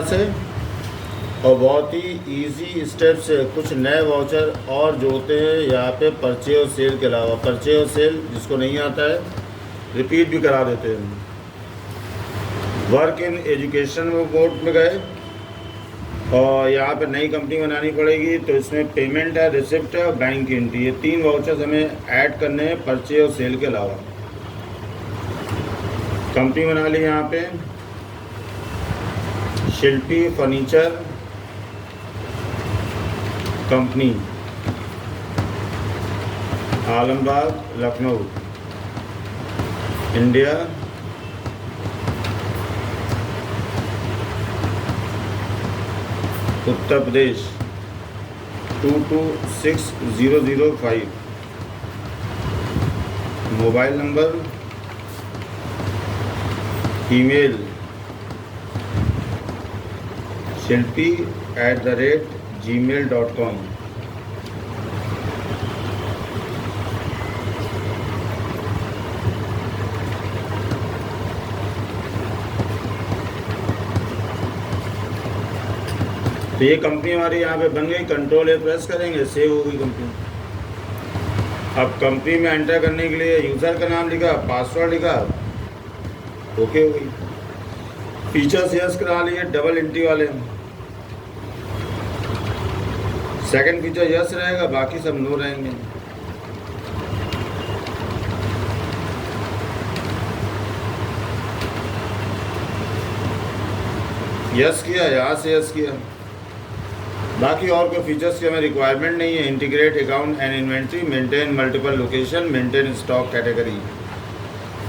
से और बहुत ही इजी स्टेप से कुछ नए वाउचर और जोड़ते हैं यहाँ पे परचेज और सेल के अलावा। परचेज और सेल जिसको नहीं आता है रिपीट भी करा देते हैं। वर्क इन एजुकेशन बोर्ड में गए और यहाँ पे नई कंपनी बनानी पड़ेगी, तो इसमें पेमेंट है, रिसिप्ट है और बैंक की एंट्री, ये 3 वाउचर्स हमें ऐड करने हैं परचेज और सेल के अलावा। कंपनी बना ली यहाँ पे Shilpi furniture company, Alambagh, Lucknow, India. Uttar Pradesh 226005। Mobile number, email shilpi@gmail.com। तो ये कंपनी हमारी यहाँ पे बन गई। कंट्रोल ए प्रेस करेंगे, सेव हो गई कंपनी। अब कंपनी में एंटर करने के लिए यूज़र का नाम लिखा, पासवर्ड लिखा, ओके हो गई। फीचर्स यस करा लिए डबल एंट्री वाले। सेकंड फीचर यस रहेगा, बाकी सब नो रहेंगे। यस किया, यहाँ से यस किया। बाकी और कोई फीचर्स की हमें रिक्वायरमेंट नहीं है। Integrate account and inventory, maintain multiple location, maintain stock category,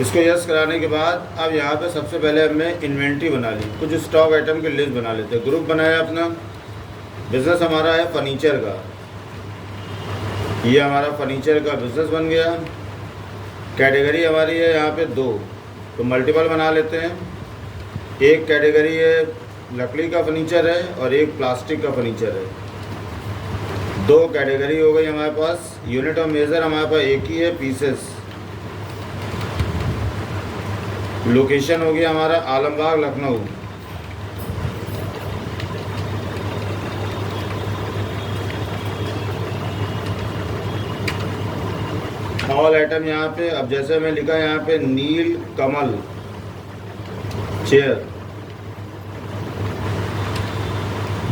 इसको यस कराने के बाद अब यहाँ पे सबसे पहले हमने इन्वेंट्री बना ली। कुछ स्टॉक आइटम की लिस्ट बना लेते हैं। ग्रुप बनाया अपना। बिज़नेस हमारा है फर्नीचर का, ये हमारा फर्नीचर का बिज़नेस बन गया। कैटेगरी हमारी है यहाँ पे 2, तो मल्टीपल बना लेते हैं। एक कैटेगरी है लकड़ी का फर्नीचर है और एक प्लास्टिक का फर्नीचर है। 2 कैटेगरी हो गई हमारे पास। यूनिट ऑफ मेज़र हमारे पास एक ही है, पीसेस। लोकेशन हो गया हमारा आलमबाग, लखनऊ। ऑल आइटम यहाँ पे, अब जैसे मैं लिखा यहाँ पे नील कमल चेयर,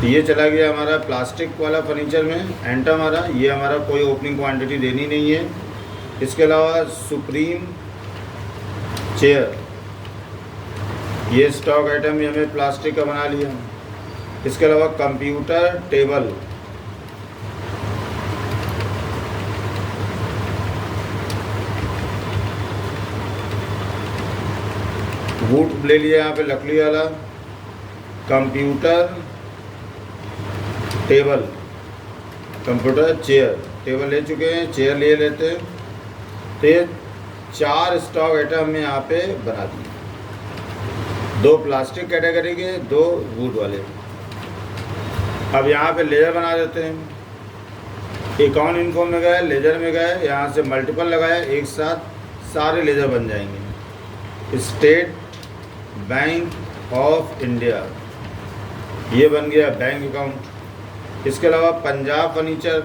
ये चला गया हमारा प्लास्टिक वाला फर्नीचर में। एंटर हमारा, ये हमारा कोई ओपनिंग क्वांटिटी देनी नहीं है। इसके अलावा सुप्रीम चेयर, ये स्टॉक आइटम भी हमें प्लास्टिक का बना लिया। इसके अलावा कंप्यूटर टेबल, वुड ले लिया यहाँ पे लकड़ी वाला। Computer table, computer chair, table ले चुके हैं, चेयर ले लेते हैं। तो ये 4 स्टॉक आइटम हमने यहाँ पे बना दिए। 2 प्लास्टिक कैटेगरी के, 2 वुड वाले। अब यहाँ पे लेजर बना देते हैं। अकाउंट इन्फो में गए, लेजर में गए, यहाँ से मल्टीपल लगाया, एक साथ सारे लेजर बन जाएंगे। स्टेट बैंक ऑफ इंडिया, ये बन गया बैंक अकाउंट। इसके अलावा पंजाब फर्नीचर,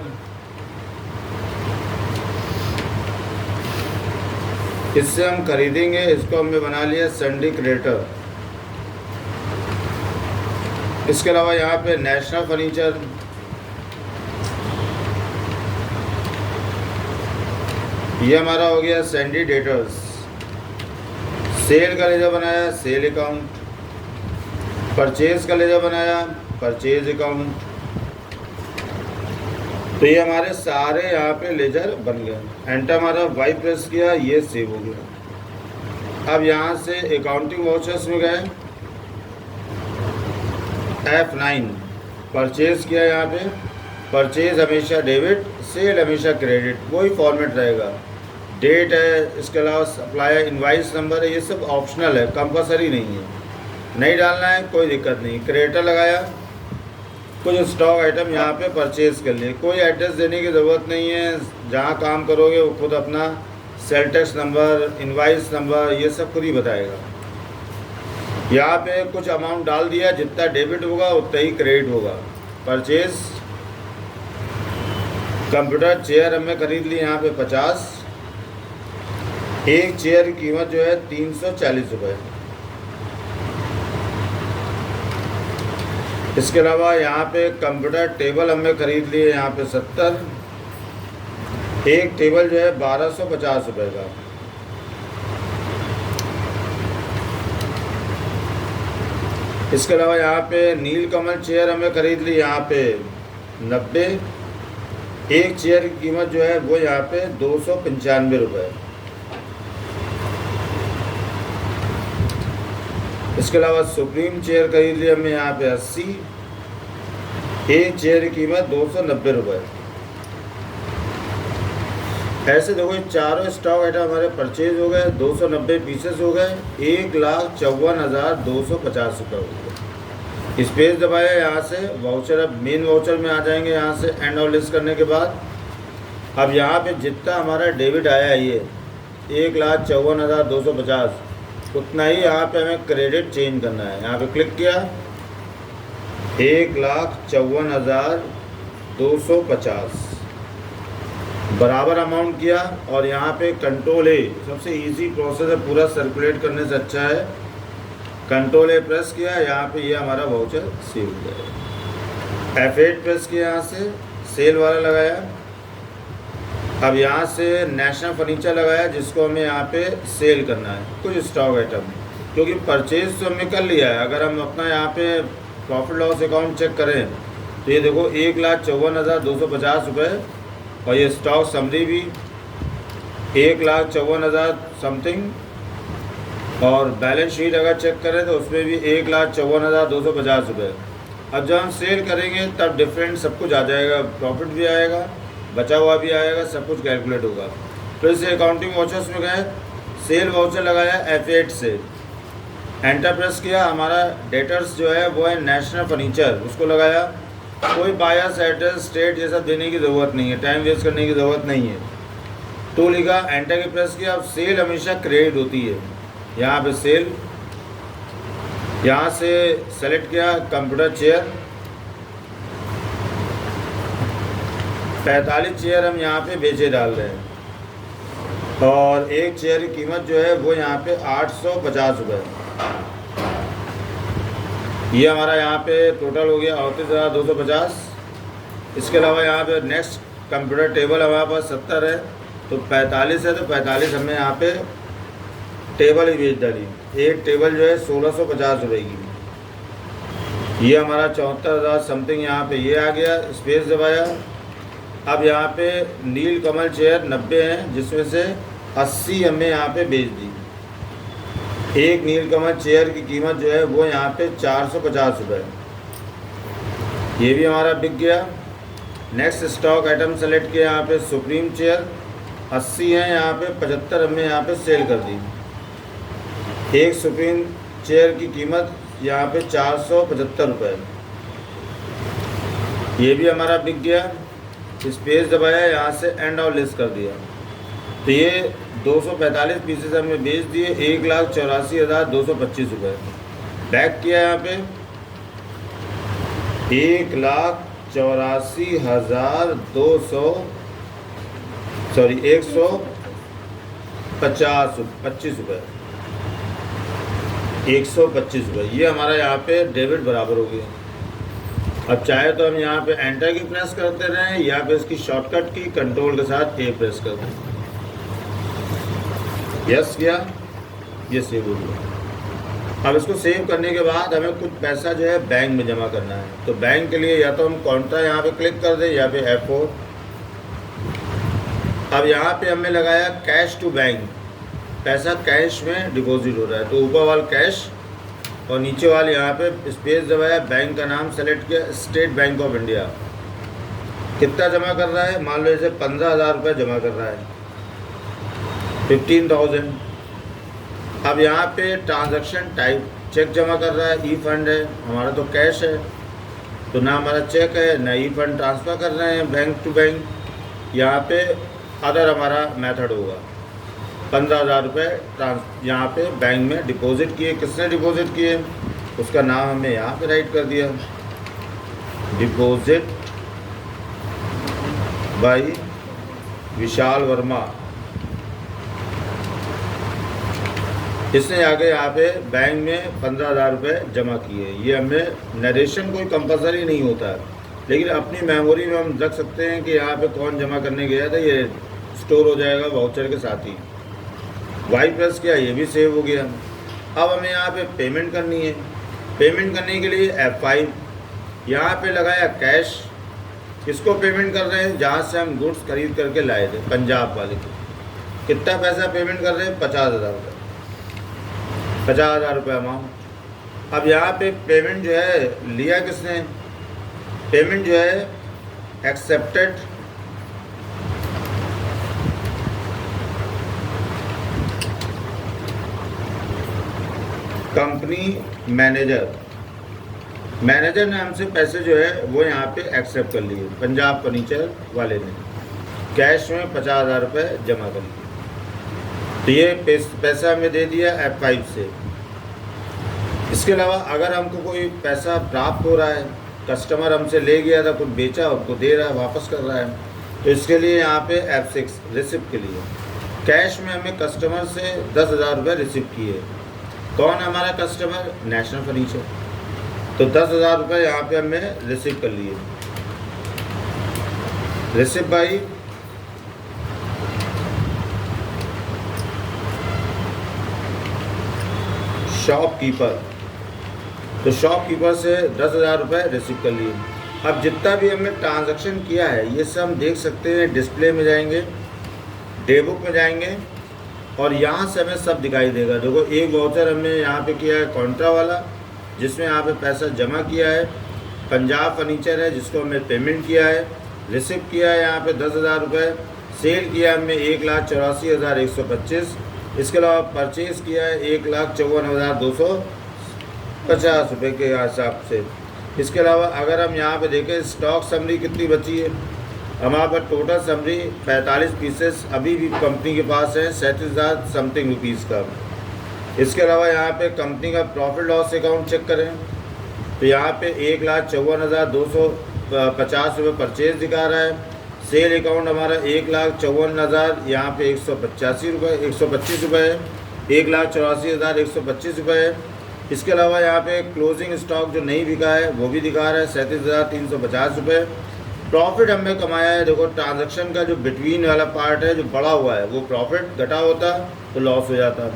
इससे हम खरीदेंगे, इसको हमने बना लिया संडे क्रेडिटर। इसके अलावा यहाँ पे नेशनल फर्नीचर, ये हमारा हो गया सैंडी डेटर्स। सेल का लेजर बनाया, सेल अकाउंट। परचेज का लेजर बनाया, परचेज अकाउंट। तो ये हमारे सारे यहाँ पे लेजर बन गए। एंटर हमारा वाई प्रेस किया, ये सेव हो गया। अब यहाँ से अकाउंटिंग वाउचर्स में गए, F9 परचेज किया। यहाँ पे परचेज हमेशा डेबिट, सेल हमेशा क्रेडिट, वही फॉर्मेट रहेगा। डेट है, इसके अलावा सप्लायर इनवाइस नंबर है, ये सब ऑप्शनल है, कंपलसरी नहीं है। नहीं डालना है कोई दिक्कत नहीं। क्रेडिटर लगाया, कुछ स्टॉक आइटम यहाँ पे परचेज कर लिए। कोई एड्रेस देने की ज़रूरत नहीं है, जहाँ काम करोगे वो खुद अपना sale tax number, invoice number, ये सब खुद ही बताएगा। यहाँ पे कुछ अमाउंट डाल दिया, जितना डेबिट होगा उतना ही क्रेडिट होगा। परचेज कंप्यूटर चेयर हमने खरीद ली यहाँ पे 50। एक चेयर की कीमत जो है 340 रुपये। इसके अलावा यहाँ पे कंप्यूटर टेबल हमने खरीद लिए यहाँ पे 70। एक टेबल जो है 1250 रुपये का। इसके अलावा यहाँ पे नीलकमल चेयर हमें खरीद ली यहाँ पे 90। एक चेयर की कीमत जो है वो यहाँ पे 295 रुपये। इसके अलावा सुप्रीम चेयर खरीद ली हमने यहाँ पे 80। एक चेयर की कीमत 290 रुपये। ऐसे देखो ये चारों स्टॉक आइटम हमारे परचेज हो गए, 290 पीसेस हो गए, 1,54,250 रुपये हो गए। स्पेस दबाया यहाँ से, वाउचर अब मेन वाउचर में आ जाएंगे यहाँ से एंड ऑफ लिस्ट करने के बाद। अब यहाँ पे जितना हमारा डेबिट आया है ये 1,54,250, उतना ही यहाँ पे हमें क्रेडिट चेंज करना है। यहाँ पे क्लिक किया, 1,54,250 बराबर अमाउंट किया और यहाँ पे कंट्रोल ए, सबसे इजी प्रोसेस है, पूरा सर्कुलेट करने से अच्छा है। कंट्रोल ए प्रेस किया, यहाँ पे ये हमारा वाउचर सेव हो जाएगा। F8 प्रेस किया, यहाँ से सेल वाला लगाया। अब यहाँ से नेशनल फर्नीचर लगाया, जिसको हमें यहाँ पे सेल करना है कुछ स्टॉक आइटम, क्योंकि परचेज तो हमने कर लिया है। अगर हम अपना यहाँ पे प्रॉफिट लॉस अकाउंट चेक करें तो ये देखो 1,54,250 रुपये, और ये स्टॉक समरी भी 1,54,000 समथिंग, और बैलेंस शीट अगर चेक करें तो उसमें भी 1,54,250 रुपये। अब जब हम सेल करेंगे तब डिफरेंट सब कुछ आ जाएगा, प्रॉफिट भी आएगा, बचा हुआ भी आएगा, सब कुछ कैलकुलेट होगा। फिर से अकाउंटिंग वाउचर्स में गए, सेल वाउचर लगाया F8 से, एंटर प्रेस किया। हमारा डेटर्स जो है वो है नेशनल फर्नीचर, उसको लगाया। कोई बायर्स एड्रेस स्टेट ये सब देने की ज़रूरत नहीं है, टाइम वेस्ट करने की ज़रूरत नहीं है। तो लिखा, एंटर की प्रेस किया। अब सेल हमेशा क्रेडिट होती है, यहाँ पे सेल, यहाँ से सेलेक्ट किया कंप्यूटर चेयर 45 चेयर हम यहाँ पे बेचे डाल रहे हैं, और एक चेयर की कीमत जो है वो यहाँ पे 850 रुपये। ये हमारा यहाँ पे टोटल हो गया 38,250। इसके अलावा यहाँ पे नेक्स्ट कंप्यूटर टेबल हमारे पास 70 है, तो 45 है, तो 45 हमने यहाँ पे टेबल ही बेच डाली। एक टेबल जो है 1,650 रुपये की। ये हमारा 74,000 समथिंग यहाँ पे ये आ गया। स्पेस दबाया। अब यहाँ पे नीलकमल चेयर 90 हैं, जिसमें से 80 हमने यहाँ पे बेच दी। एक नीलकमल चेयर की कीमत जो है वो यहाँ पे 450 रुपये, ये भी हमारा बिक गया। नेक्स्ट स्टॉक आइटम सेलेक्ट किया, यहाँ पे सुप्रीम चेयर 80 हैं, यहाँ पे 75 हमने यहाँ पे सेल कर दी। एक सुप्रीम चेयर की कीमत यहाँ पे 475 रुपये, ये भी हमारा बिक गया। स्पेस दबाया, यहाँ से एंड ऑफ लिस्ट कर दिया, तो ये 245 पीसेस हमने बेच दिए, 1,84,225 रुपये। बैक किया यहाँ पे 1,84,125 रुपये, 125 रुपये। ये हमारा यहाँ पे डेबिट बराबर हो गया। अब चाहे तो हम यहाँ पे एंटर की प्रेस करते रहें, या फिर इसकी शॉर्टकट की कंट्रोल के साथ ए प्रेस करते हैं। यस किया, ये सेव हो गया। अब इसको सेव करने के बाद हमें कुछ पैसा जो है बैंक में जमा करना है, तो बैंक के लिए या तो हम कॉन्ट्रा यहाँ पे क्लिक कर दें, या फिर F4। अब यहाँ पे हमने लगाया कैश टू बैंक, पैसा कैश में डिपॉजिट हो रहा है, तो ऊपर वाला कैश और नीचे वाले यहाँ पे स्पेस दबाया, बैंक का नाम सेलेक्ट किया, स्टेट बैंक ऑफ इंडिया। कितना जमा कर रहा है, मान लो जैसे 15,000 रुपये जमा कर रहा है, 15,000। अब यहाँ पे ट्रांजैक्शन टाइप चेक जमा कर रहा है, ई फंड है, हमारा तो कैश है, तो ना हमारा चेक है ना ई फंड ट्रांसफ़र कर रहे हैं बैंक टू बैंक। यहाँ पे अदर हमारा मेथड होगा। 15,000 रुपये यहाँ पे बैंक में डिपॉजिट किए। किसने डिपॉजिट किए, उसका नाम हमने यहाँ पे राइट कर दिया, डिपॉजिट बाई विशाल वर्मा। इसने आगे यहाँ पे बैंक में 15,000 रुपये जमा किए। ये हमें नरेशन कोई कंपलसरी नहीं होता है, लेकिन अपनी मेमोरी में हम रख सकते हैं कि यहाँ पे कौन जमा करने गया था, ये स्टोर हो जाएगा वाउचर के साथ ही। वाई प्रेस किया, ये भी सेव हो गया। अब हमें यहाँ पे पेमेंट करनी है। पेमेंट करने के लिए F5 यहाँ पे लगाया कैश। किसको पेमेंट कर रहे हैं, जहाँ से हम गुड्स खरीद करके लाए थे, पंजाब वाले को। कितना पैसा पेमेंट कर रहे हैं, 50,000 रुपये, 50,000 रुपये अमाउंट। अब यहाँ पे पेमेंट जो है लिया किसने, पेमेंट जो है एक्सेप्टेड कंपनी मैनेजर। मैनेजर ने हमसे पैसे जो है वो यहाँ पे एक्सेप्ट कर लिए, पंजाब फर्नीचर वाले ने कैश में 50,000 रुपये जमा कर लिए। तो ये पैसा हमें दे दिया F5 से। इसके अलावा अगर हमको कोई पैसा प्राप्त हो रहा है, कस्टमर हमसे ले गया था, कुछ बेचा, उसको दे रहा है, वापस कर रहा है, तो इसके लिए यहाँ पे F6 रिसिप्ट के लिए कैश में हमें कस्टमर से 10,000 रुपये रिसिप्ट किए। कौन है हमारा कस्टमर, नेशनल फर्नीचर। तो 10,000 रुपये यहाँ पे हमने रिसिप्ट कर लिए। Receipt by shopkeeper. तो शॉपकीपर से 10,000 रुपये रिसीव कर लिए। अब जितना भी हमने ट्रांजैक्शन किया है ये सब हम देख सकते हैं। डिस्प्ले में जाएंगे, डे बुक में जाएंगे और यहाँ से हमें सब दिखाई देगा। देखो एक वाउचर हमने यहाँ पे किया है कॉन्ट्रा वाला, जिसमें यहाँ पे पैसा जमा किया है। पंजाब फर्नीचर है जिसको हमने पेमेंट किया है, रिसिप्ट किया है यहाँ पे 10,000 रुपये। सेल किया हमने 1,84,125। इसके अलावा परचेज़ किया है 1,54,250 रुपये के हिसाब से। इसके अलावा अगर हम यहाँ पे देखें स्टॉक समरी कितनी बची है, हमारे पास टोटल समरी 45 पीसेस अभी भी कंपनी के पास है, 37,000 समथिंग रुपीज़ का। इसके अलावा यहाँ पे कंपनी का प्रॉफिट लॉस अकाउंट चेक करें तो यहाँ पे 1,54,250 रुपये परचेज़ दिखा रहा है। सेल अकाउंट हमारा 1,54,000 यहाँ पे 125 रुपये है, 1,84,125 रुपये है। इसके अलावा यहाँ पे क्लोजिंग स्टॉक जो नहीं बिका है वो भी दिखा रहा है 37,350 रुपये। प्रॉफिट हमने कमाया है, देखो ट्रांजैक्शन का जो बिटवीन वाला पार्ट है जो बड़ा हुआ है वो प्रॉफिट घटा होता तो लॉस हो जाता।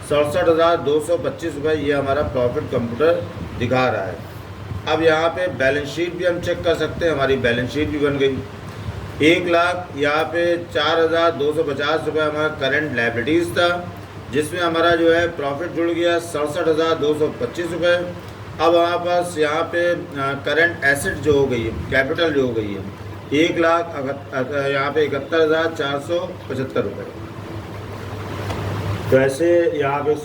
67,225 रुपये ये हमारा प्रॉफिट कंप्यूटर दिखा रहा है। अब यहाँ पे बैलेंस शीट भी हम चेक कर सकते हैं, हमारी बैलेंस शीट भी बन गई। 1,00,000 यहाँ पे 4,250 रुपये हमारा करंट लायबिलिटीज़ था, जिसमें हमारा जो है प्रॉफिट जुड़ गया 67,225 रुपये। अब हमारे पास यहाँ पे करंट एसेट जो हो गई है, कैपिटल जो हो गई है 1,00,000 यहाँ पे 71,475 रुपये। तो ऐसे यहाँ पे